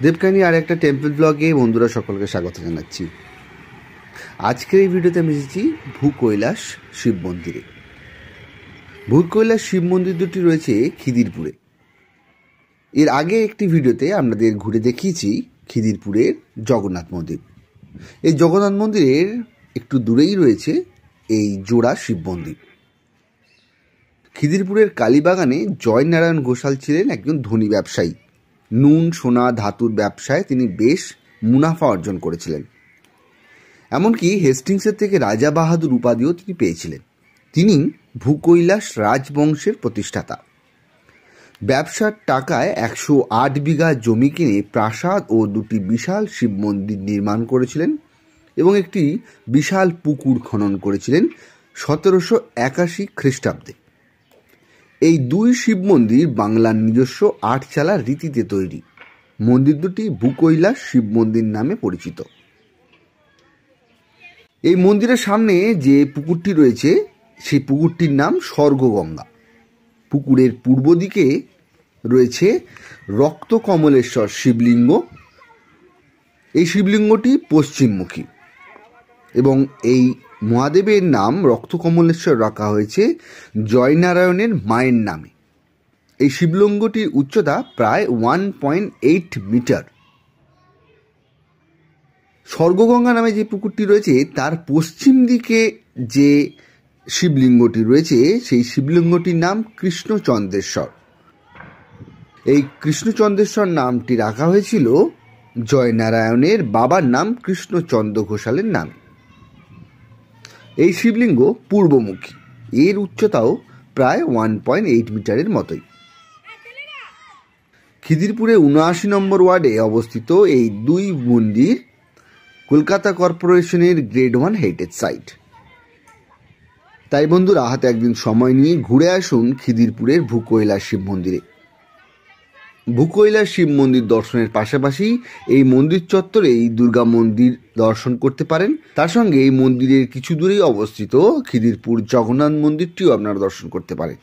দেবকাহিনী আর একটা টেম্পল ব্লগে বন্ধুরা সকলকে স্বাগত জানাচ্ছি। আজকের এই ভিডিওতে আমি এসেছি ভূকৈলাস শিব মন্দিরে। ভূকৈলাস শিব মন্দির দুটি রয়েছে খিদিরপুরে। এর আগে একটি ভিডিওতে আপনাদের ঘুরে দেখিয়েছি খিদিরপুরের জগন্নাথ মন্দির। এই জগন্নাথ মন্দিরের একটু দূরেই রয়েছে এই জোড়া শিব মন্দির। খিদিরপুরের কালীবাগানে জয়নারায়ণ ঘোষাল ছিলেন একজন ধনী ব্যবসায়ী। নুন, সোনা, ধাতুর ব্যবসায় তিনি বেশ মুনাফা অর্জন করেছিলেন। এমনকি হেস্টিংসের থেকে রাজা বাহাদুর উপাধিও তিনি পেয়েছিলেন। তিনি ভূকৈলাস রাজবংশের প্রতিষ্ঠাতা। ব্যবসার টাকায় 108 বিঘা জমি কিনে প্রাসাদ ও দুটি বিশাল শিব মন্দির নির্মাণ করেছিলেন এবং একটি বিশাল পুকুর খনন করেছিলেন 1781 খ্রিস্টাব্দে। এই দুই শিব মন্দির বাংলার নিজস্ব আটচালা রীতিতে তৈরি। মন্দির দুটি ভূকৈলাস শিব মন্দির নামে পরিচিত। এই মন্দিরের সামনে যে পুকুরটি রয়েছে সেই পুকুরটির নাম স্বর্গগঙ্গা। পুকুরের পূর্ব দিকে রয়েছে রক্তকমলেশ্বর শিবলিঙ্গ। এই শিবলিঙ্গটি পশ্চিমমুখী এবং এই মহাদেবের নাম রক্তকমলেশ্বর রাখা হয়েছে জয়নারায়ণের মায়ের নামে। এই শিবলিঙ্গটির উচ্চতা প্রায় 1.8 মিটার। স্বর্গগঙ্গা নামে যে পুকুরটি রয়েছে তার পশ্চিম দিকে যে শিবলিঙ্গটি রয়েছে সেই শিবলিঙ্গটির নাম কৃষ্ণচন্দ্রেশ্বর। এই কৃষ্ণচন্দ্রেশ্বর নামটি রাখা হয়েছিল জয়নারায়ণের বাবার নাম কৃষ্ণচন্দ্র ঘোষালের নামে। এই শিবলিঙ্গ পূর্বমুখী। এর উচ্চতাও প্রায় 1.8 মিটারের মতোই। খিদিরপুরে 79 নম্বর ওয়ার্ডে অবস্থিত এই দুই মন্দির কলকাতা কর্পোরেশনের গ্রেড 1 হেরিটেজ সাইট। তাই বন্ধুরা হাতে একদিন সময় নিয়ে ঘুরে আসুন খিদিরপুরের ভূকৈলাস শিব মন্দিরে। ভূকৈলাস শিব মন্দির দর্শনের পাশাপাশি এই মন্দির চত্বরে এই দুর্গা মন্দির দর্শন করতে পারেন। তার সঙ্গে এই মন্দিরের কিছু দূরেই অবস্থিত খিদিরপুর জগন্নাথ মন্দিরটিও আপনারা দর্শন করতে পারেন।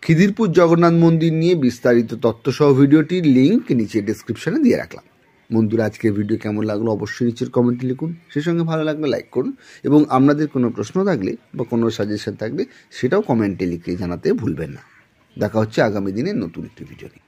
খিদিরপুর জগন্নাথ মন্দির নিয়ে বিস্তারিত তথ্যসহ ভিডিওটির লিঙ্ক নিচে ডেসক্রিপশনে দিয়ে রাখলাম। বন্ধুরা আজকের ভিডিও কেমন লাগলো অবশ্যই নিচের কমেন্টে লিখুন। সেই সঙ্গে ভালো লাগলে লাইক করুন এবং আপনাদের কোনো প্রশ্ন থাকলে বা কোনো সাজেশন থাকলে সেটাও কমেন্টে লিখে জানাতে ভুলবেন না। দেখা হচ্ছে আগামী দিনে নতুন একটি ভিডিও নিয়ে।